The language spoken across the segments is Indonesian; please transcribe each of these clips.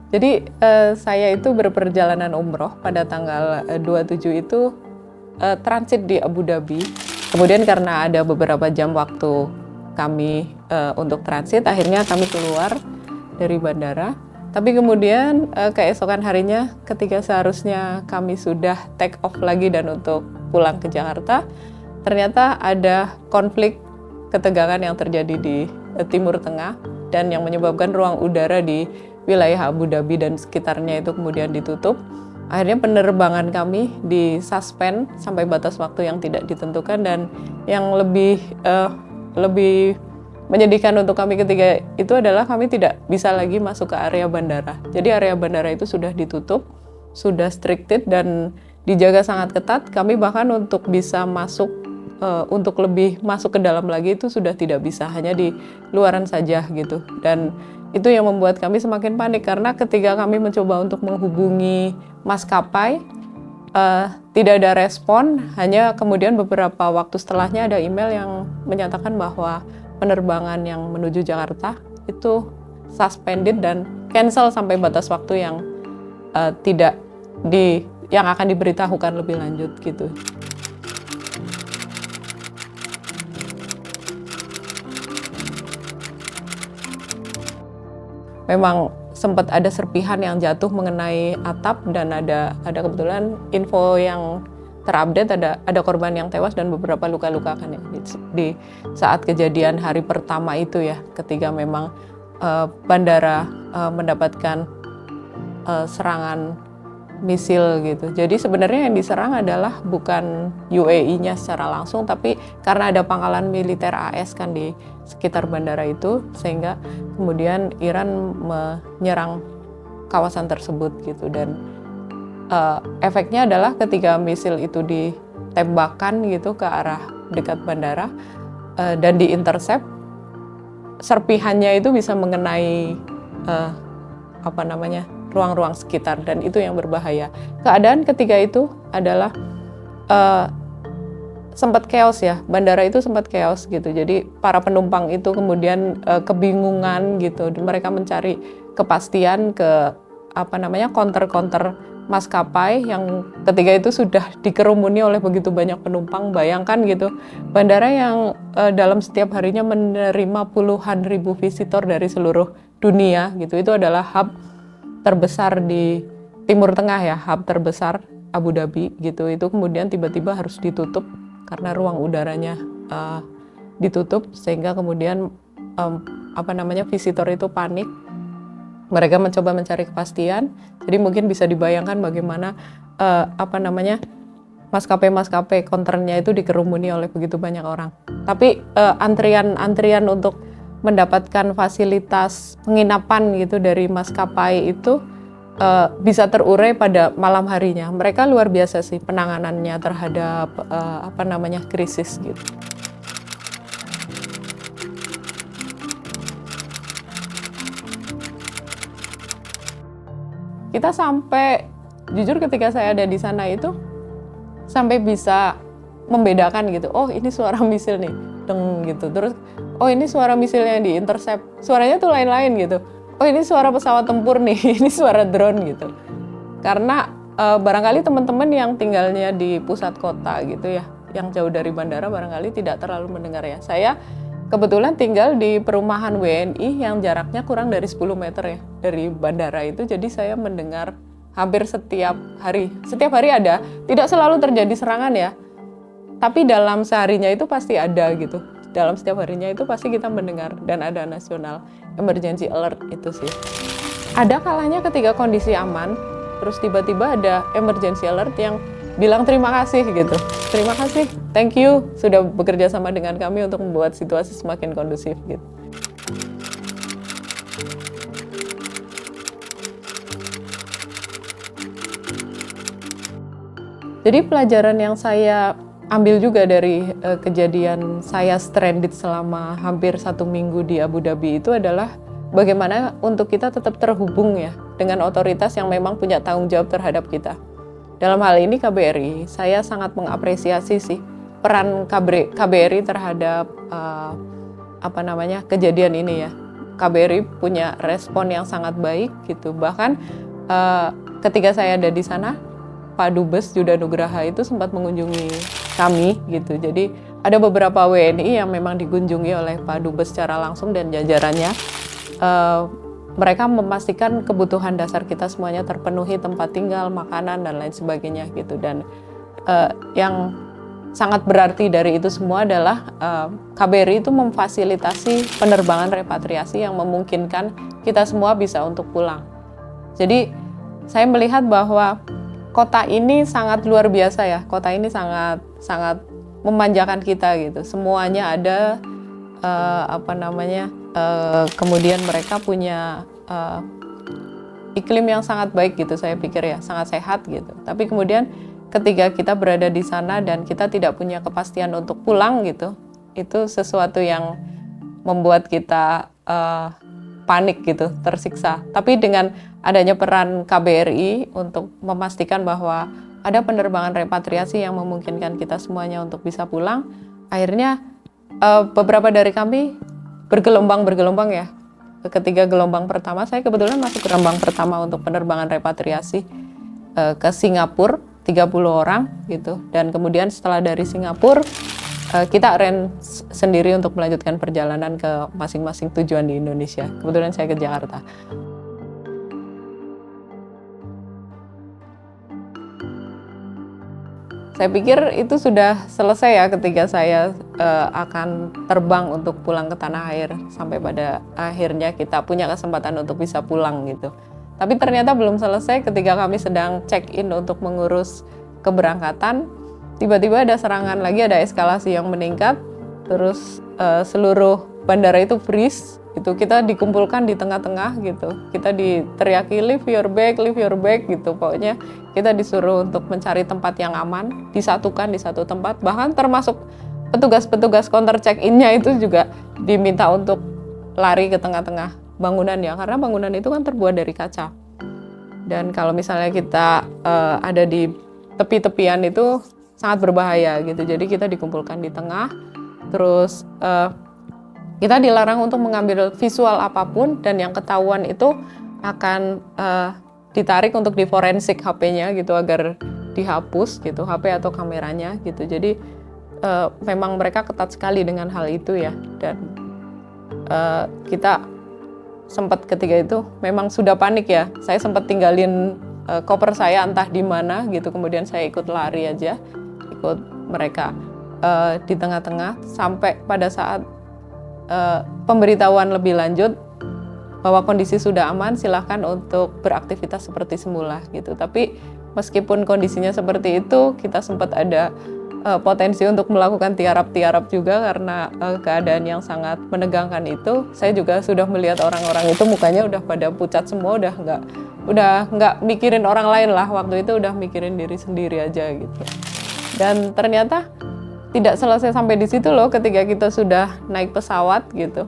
Jadi saya itu berperjalanan umroh pada tanggal 27 itu transit di Abu Dhabi. Kemudian karena ada beberapa jam waktu kami untuk transit, akhirnya kami keluar dari bandara. Tapi kemudian keesokan harinya ketika seharusnya kami sudah take off lagi dan untuk pulang ke Jakarta, ternyata ada konflik ketegangan yang terjadi di Timur Tengah dan yang menyebabkan ruang udara di wilayah Abu Dhabi dan sekitarnya itu kemudian ditutup. Akhirnya penerbangan kami disuspend sampai batas waktu yang tidak ditentukan, dan yang lebih menyedihkan untuk kami ketika itu adalah kami tidak bisa lagi masuk ke area bandara. Jadi area bandara itu sudah ditutup, sudah restricted dan dijaga sangat ketat. Kami bahkan untuk bisa masuk, untuk lebih masuk ke dalam lagi itu sudah tidak bisa, hanya di luaran saja gitu. Dan itu yang membuat kami semakin panik karena ketika kami mencoba untuk menghubungi maskapai, tidak ada respon. Hanya kemudian beberapa waktu setelahnya ada email yang menyatakan bahwa penerbangan yang menuju Jakarta itu suspended dan cancel sampai batas waktu yang yang akan diberitahukan lebih lanjut gitu. Memang sempat ada serpihan yang jatuh mengenai atap dan ada kebetulan info yang terupdate ada korban yang tewas dan beberapa luka-luka kan ya di saat kejadian hari pertama itu ya, ketika memang bandara mendapatkan serangan misil gitu. Jadi sebenarnya yang diserang adalah bukan UAE-nya secara langsung, tapi karena ada pangkalan militer AS kan di sekitar bandara itu, sehingga kemudian Iran menyerang kawasan tersebut gitu. Dan efeknya adalah ketika misil itu ditembakkan gitu ke arah dekat bandara dan diintercept, serpihannya itu bisa mengenai ruang-ruang sekitar, dan itu yang berbahaya. Keadaan ketika itu adalah sempat chaos ya, bandara itu sempat chaos gitu. Jadi para penumpang itu kemudian kebingungan gitu. Mereka mencari kepastian ke counter-counter maskapai yang ketika itu sudah dikerumuni oleh begitu banyak penumpang. Bayangkan gitu, bandara yang dalam setiap harinya menerima puluhan ribu visitor dari seluruh dunia gitu. Itu adalah hub terbesar di Timur Tengah ya, hub terbesar Abu Dhabi gitu. Itu kemudian tiba-tiba harus ditutup karena ruang udaranya ditutup, sehingga kemudian visitor itu panik. Mereka mencoba mencari kepastian. Jadi mungkin bisa dibayangkan bagaimana maskapai-maskapai counternya itu dikerumuni oleh begitu banyak orang. Tapi antrian untuk mendapatkan fasilitas penginapan gitu dari maskapai itu bisa terurai pada malam harinya. Mereka luar biasa sih penanganannya terhadap krisis gitu. Kita sampai, jujur ketika saya ada di sana itu sampai bisa membedakan gitu. Oh, ini suara misil nih, deng gitu. Terus oh, ini suara misilnya yang di-intercept. Suaranya tuh lain-lain gitu. Oh, ini suara pesawat tempur nih, ini suara drone gitu. Karena barangkali teman-teman yang tinggalnya di pusat kota gitu ya, yang jauh dari bandara barangkali tidak terlalu mendengar ya. Saya kebetulan tinggal di perumahan WNI yang jaraknya kurang dari 10 meter ya dari bandara itu. Jadi saya mendengar hampir setiap hari. Setiap hari ada, tidak selalu terjadi serangan ya. Tapi dalam seharinya itu pasti ada gitu. Dalam setiap harinya itu pasti kita mendengar, dan ada national emergency alert itu sih. Ada kalanya ketika kondisi aman, terus tiba-tiba ada emergency alert yang bilang terima kasih gitu. Terima kasih, thank you sudah bekerja sama dengan kami untuk membuat situasi semakin kondusif gitu. Jadi pelajaran yang saya ambil juga dari kejadian saya stranded selama hampir 1 minggu di Abu Dhabi itu adalah bagaimana untuk kita tetap terhubung ya dengan otoritas yang memang punya tanggung jawab terhadap kita. Dalam hal ini KBRI, saya sangat mengapresiasi sih peran KBRI terhadap kejadian ini ya. KBRI punya respon yang sangat baik gitu. Bahkan ketika saya ada di sana, Pak Dubes Judah Nugraha itu sempat mengunjungi kami gitu. Jadi ada beberapa WNI yang memang dikunjungi oleh Pak Dubes secara langsung dan jajarannya. Mereka memastikan kebutuhan dasar kita semuanya terpenuhi, tempat tinggal, makanan, dan lain sebagainya gitu. Dan yang sangat berarti dari itu semua adalah KBRI itu memfasilitasi penerbangan repatriasi yang memungkinkan kita semua bisa untuk pulang. Jadi saya melihat bahwa kota ini sangat luar biasa ya. Kota ini sangat memanjakan kita gitu. Semuanya ada kemudian mereka punya iklim yang sangat baik gitu, saya pikir ya, sangat sehat gitu. Tapi kemudian ketika kita berada di sana dan kita tidak punya kepastian untuk pulang gitu, itu sesuatu yang membuat kita panik gitu, tersiksa. Tapi dengan adanya peran KBRI untuk memastikan bahwa ada penerbangan repatriasi yang memungkinkan kita semuanya untuk bisa pulang, akhirnya beberapa dari kami bergelombang ya. Ketiga gelombang pertama, saya kebetulan masuk gelombang pertama untuk penerbangan repatriasi ke Singapura, 30 orang gitu. Dan kemudian setelah dari Singapura, kita arrange sendiri untuk melanjutkan perjalanan ke masing-masing tujuan di Indonesia. Kebetulan saya ke Jakarta. Saya pikir itu sudah selesai ya ketika saya akan terbang untuk pulang ke tanah air, sampai pada akhirnya kita punya kesempatan untuk bisa pulang gitu. Tapi ternyata belum selesai ketika kami sedang check-in untuk mengurus keberangkatan, tiba-tiba ada serangan lagi, ada eskalasi yang meningkat, terus seluruh bandara itu freeze, itu kita dikumpulkan di tengah-tengah gitu, kita diteriaki leave your bag gitu, pokoknya kita disuruh untuk mencari tempat yang aman, disatukan di satu tempat, bahkan termasuk petugas-petugas counter check-in-nya itu juga diminta untuk lari ke tengah-tengah bangunan ya, karena bangunan itu kan terbuat dari kaca. Dan kalau misalnya kita ada di tepi-tepian itu sangat berbahaya gitu, jadi kita dikumpulkan di tengah, terus kita dilarang untuk mengambil visual apapun, dan yang ketahuan itu akan ditarik untuk diforensik HP-nya gitu agar dihapus gitu, HP atau kameranya gitu. Jadi memang mereka ketat sekali dengan hal itu ya. Dan kita sempat ketika itu memang sudah panik ya. Saya sempat tinggalin koper saya entah di mana gitu, kemudian saya ikut lari aja, ikut mereka di tengah-tengah sampai pada saat pemberitahuan lebih lanjut bahwa kondisi sudah aman, silahkan untuk beraktivitas seperti semula gitu. Tapi meskipun kondisinya seperti itu, kita sempat ada potensi untuk melakukan tiarap-tiarap juga karena keadaan yang sangat menegangkan itu. Saya juga sudah melihat orang-orang itu mukanya udah pada pucat semua, udah nggak mikirin orang lain lah, waktu itu udah mikirin diri sendiri aja gitu. Dan ternyata tidak selesai sampai di situ loh, ketika kita sudah naik pesawat gitu.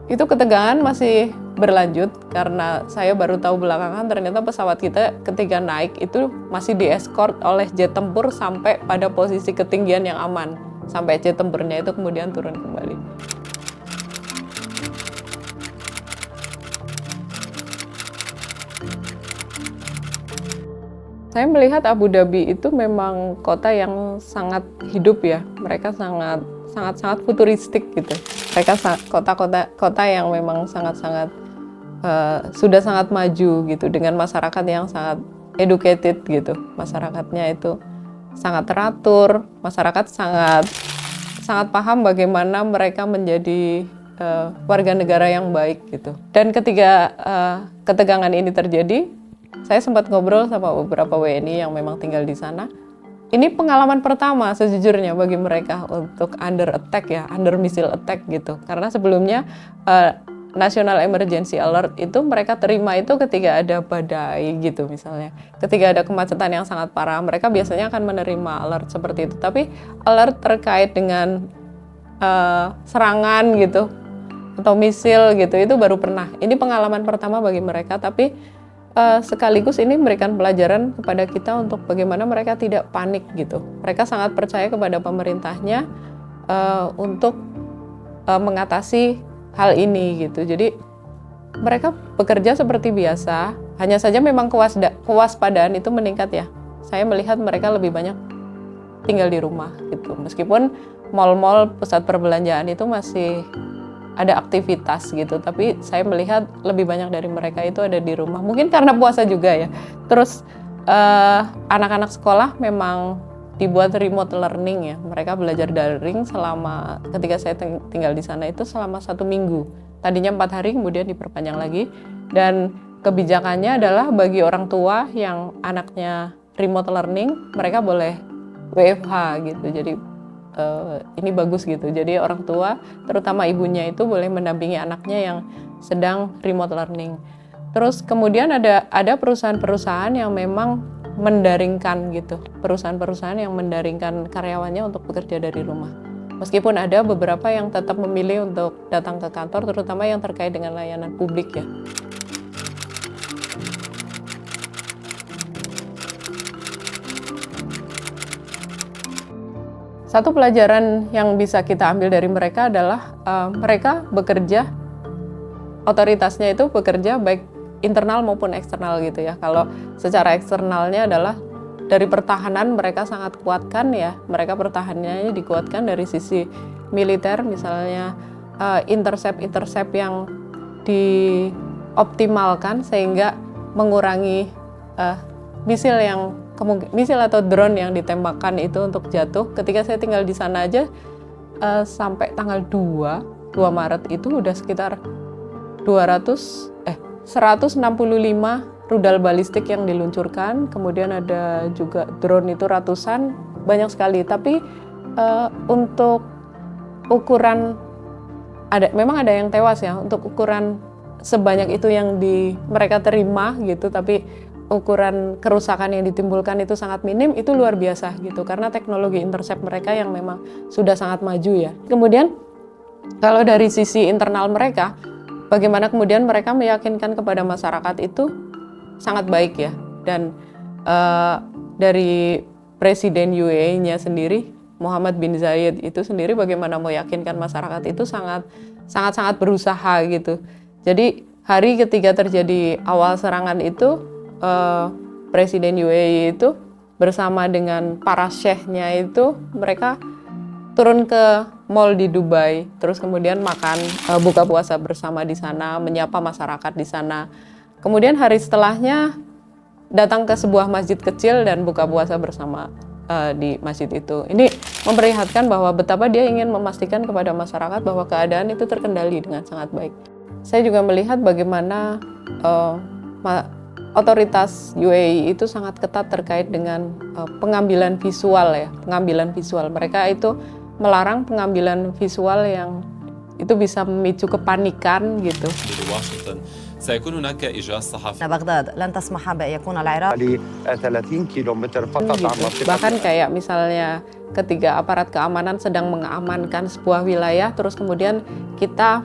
Itu ketegangan masih berlanjut karena saya baru tahu belakangan ternyata pesawat kita ketika naik itu masih dieskort oleh jet tempur sampai pada posisi ketinggian yang aman, sampai jet tempurnya itu kemudian turun kembali. Saya melihat Abu Dhabi itu memang kota yang sangat hidup ya. Mereka sangat futuristik gitu. Mereka kota yang memang sudah sangat maju gitu, dengan masyarakat yang sangat educated gitu. Masyarakatnya itu sangat teratur, masyarakat sangat paham bagaimana mereka menjadi warga negara yang baik gitu. Dan ketika ketegangan ini terjadi, saya sempat ngobrol sama beberapa WNI yang memang tinggal di sana. Ini pengalaman pertama sejujurnya bagi mereka untuk under missile attack gitu. Karena sebelumnya National Emergency Alert itu mereka terima itu ketika ada badai gitu misalnya. Ketika ada kemacetan yang sangat parah, mereka biasanya akan menerima alert seperti itu. Tapi alert terkait dengan serangan gitu atau misil gitu, itu baru pernah. Ini pengalaman pertama bagi mereka, tapi sekaligus ini memberikan pelajaran kepada kita untuk bagaimana mereka tidak panik gitu. Mereka sangat percaya kepada pemerintahnya untuk mengatasi hal ini gitu. Jadi mereka bekerja seperti biasa, hanya saja memang kewaspadaan itu meningkat ya. Saya melihat mereka lebih banyak tinggal di rumah gitu. Meskipun mal-mal, pusat perbelanjaan itu masih ada aktivitas gitu, tapi saya melihat lebih banyak dari mereka itu ada di rumah. Mungkin karena puasa juga ya. Terus anak-anak sekolah memang dibuat remote learning ya. Mereka belajar daring selama, ketika saya tinggal di sana itu selama 1 minggu. Tadinya 4 hari, kemudian diperpanjang lagi. Dan kebijakannya adalah bagi orang tua yang anaknya remote learning, mereka boleh WFH gitu. Jadi ini bagus gitu. Jadi orang tua, terutama ibunya itu boleh mendampingi anaknya yang sedang remote learning. Terus kemudian ada perusahaan-perusahaan yang memang mendaringkan gitu. Perusahaan-perusahaan yang mendaringkan karyawannya untuk bekerja dari rumah. Meskipun ada beberapa yang tetap memilih untuk datang ke kantor, terutama yang terkait dengan layanan publik ya. Satu pelajaran yang bisa kita ambil dari mereka adalah mereka bekerja, otoritasnya itu bekerja baik internal maupun eksternal gitu ya. Kalau secara eksternalnya adalah dari pertahanan mereka sangat kuatkan ya. Mereka pertahanannya dikuatkan dari sisi militer, misalnya intercept yang dioptimalkan sehingga mengurangi misil atau drone yang ditembakkan itu untuk jatuh. Ketika saya tinggal di sana aja sampai tanggal 2 Maret itu udah sekitar 165 rudal balistik yang diluncurkan. Kemudian ada juga drone itu ratusan, banyak sekali. Tapi untuk ukuran memang ada yang tewas ya. Untuk ukuran sebanyak itu yang mereka terima gitu, tapi ukuran kerusakan yang ditimbulkan itu sangat minim, itu luar biasa gitu, karena teknologi intercept mereka yang memang sudah sangat maju ya. Kemudian kalau dari sisi internal mereka, bagaimana kemudian mereka meyakinkan kepada masyarakat itu sangat baik ya. Dan dari Presiden UAE-nya sendiri, Muhammad bin Zayed itu sendiri bagaimana meyakinkan masyarakat itu sangat berusaha gitu. Jadi hari ketika terjadi awal serangan itu, Presiden UAE itu bersama dengan para syekhnya itu mereka turun ke mall di Dubai, terus kemudian makan buka puasa bersama di sana, menyapa masyarakat di sana. Kemudian hari setelahnya datang ke sebuah masjid kecil dan buka puasa bersama di masjid itu. Ini memperlihatkan bahwa betapa dia ingin memastikan kepada masyarakat bahwa keadaan itu terkendali dengan sangat baik. Saya juga melihat bagaimana otoritas UAE itu sangat ketat terkait dengan pengambilan visual ya, pengambilan visual. Mereka itu melarang pengambilan visual yang itu bisa memicu kepanikan gitu. سيكون هناك إجراء صحفي. بغداد لن تسمح بأن يكون العراق 30 kilometer فقط عن منطقة. Bahkan kayak misalnya ketika aparat keamanan sedang mengamankan sebuah wilayah, terus kemudian kita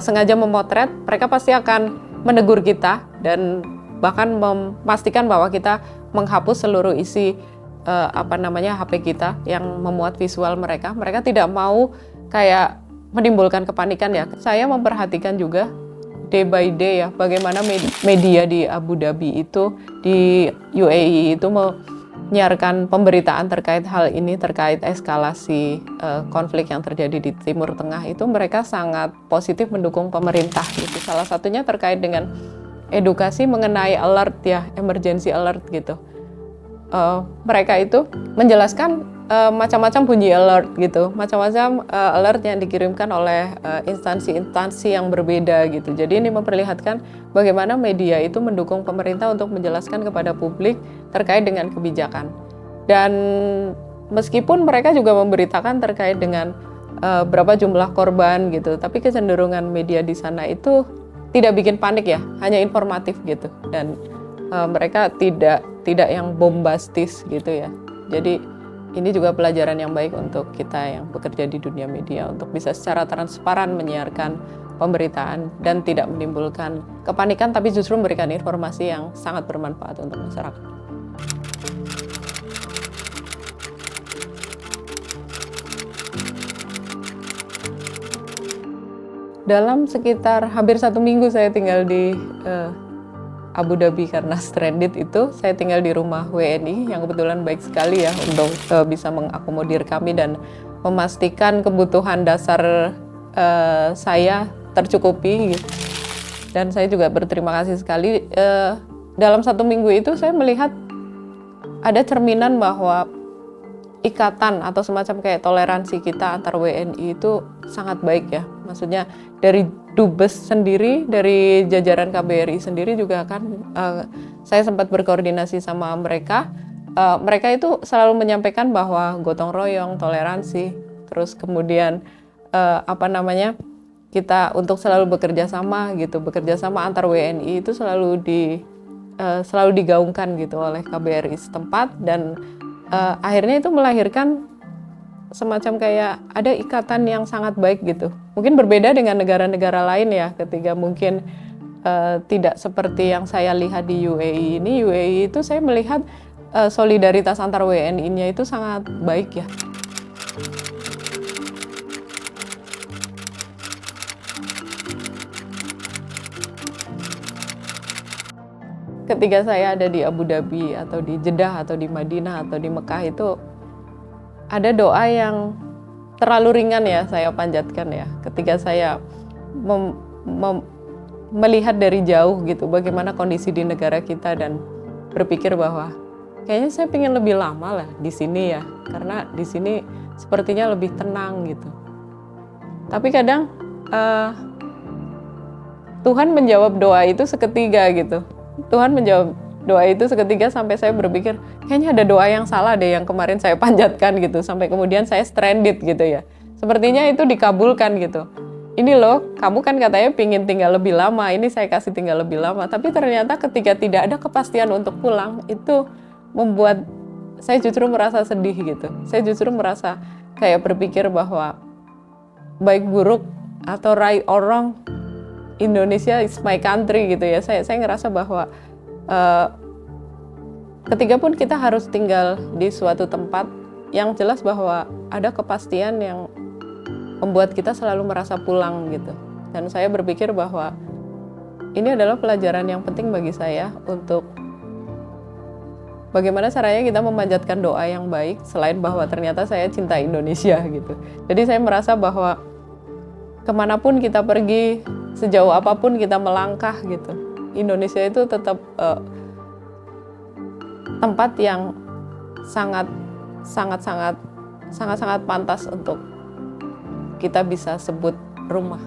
sengaja memotret, mereka pasti akan menegur kita dan bahkan memastikan bahwa kita menghapus seluruh isi HP kita yang memuat visual mereka. Mereka tidak mau kayak menimbulkan kepanikan ya. Saya memperhatikan juga day by day ya, bagaimana media di Abu Dhabi itu, di UAE itu menyiarkan pemberitaan terkait hal ini, terkait eskalasi konflik yang terjadi di Timur Tengah itu. Mereka sangat positif mendukung pemerintah gitu. Salah satunya terkait dengan edukasi mengenai alert ya, emergency alert gitu. Mereka itu menjelaskan macam-macam bunyi alert gitu, macam-macam alert yang dikirimkan oleh instansi-instansi yang berbeda gitu. Jadi ini memperlihatkan bagaimana media itu mendukung pemerintah untuk menjelaskan kepada publik terkait dengan kebijakan. Dan meskipun mereka juga memberitakan terkait dengan berapa jumlah korban gitu, tapi kecenderungan media di sana itu tidak bikin panik ya, hanya informatif gitu. Dan mereka tidak yang bombastis gitu ya. Jadi ini juga pelajaran yang baik untuk kita yang bekerja di dunia media untuk bisa secara transparan menyiarkan pemberitaan dan tidak menimbulkan kepanikan, tapi justru memberikan informasi yang sangat bermanfaat untuk masyarakat. Dalam sekitar hampir 1 minggu saya tinggal di Abu Dhabi karena stranded itu, saya tinggal di rumah WNI yang kebetulan baik sekali ya untuk bisa mengakomodir kami dan memastikan kebutuhan dasar saya tercukupi gitu. Dan saya juga berterima kasih sekali. Dalam 1 minggu itu saya melihat ada cerminan bahwa ikatan atau semacam kayak toleransi kita antar WNI itu sangat baik ya. Maksudnya dari Dubes sendiri, dari jajaran KBRI sendiri juga kan saya sempat berkoordinasi sama mereka. Mereka itu selalu menyampaikan bahwa gotong royong, toleransi, terus kemudian kita untuk selalu bekerja sama gitu, bekerja sama antar WNI itu selalu digaungkan gitu oleh KBRI setempat dan akhirnya itu melahirkan semacam kayak ada ikatan yang sangat baik gitu. Mungkin berbeda dengan negara-negara lain ya, ketika mungkin tidak seperti yang saya lihat di UAE ini. UAE itu saya melihat solidaritas antar WNI-nya itu sangat baik ya. Ketika saya ada di Abu Dhabi atau di Jeddah atau di Madinah atau di Mekah itu ada doa yang terlalu ringan ya saya panjatkan ya. Ketika saya melihat dari jauh gitu bagaimana kondisi di negara kita dan berpikir bahwa kayaknya saya pengen lebih lama lah di sini ya, karena di sini sepertinya lebih tenang gitu. Tapi kadang Tuhan menjawab doa itu seketika gitu. Tuhan menjawab doa itu seketika sampai saya berpikir kayaknya ada doa yang salah deh yang kemarin saya panjatkan gitu, sampai kemudian saya stranded gitu ya. Sepertinya itu dikabulkan gitu. Ini loh, kamu kan katanya pingin tinggal lebih lama, ini saya kasih tinggal lebih lama. Tapi ternyata ketika tidak ada kepastian untuk pulang, itu membuat saya justru merasa sedih gitu. Saya justru merasa kayak berpikir bahwa baik buruk atau right or wrong, Indonesia is my country gitu ya. Saya ngerasa bahwa ketika pun kita harus tinggal di suatu tempat yang jelas bahwa ada kepastian yang membuat kita selalu merasa pulang gitu. Dan saya berpikir bahwa ini adalah pelajaran yang penting bagi saya untuk bagaimana caranya kita memanjatkan doa yang baik selain bahwa ternyata saya cinta Indonesia gitu. Jadi saya merasa bahwa kemanapun kita pergi, sejauh apapun kita melangkah gitu, Indonesia itu tetap tempat yang sangat pantas untuk kita bisa sebut rumah.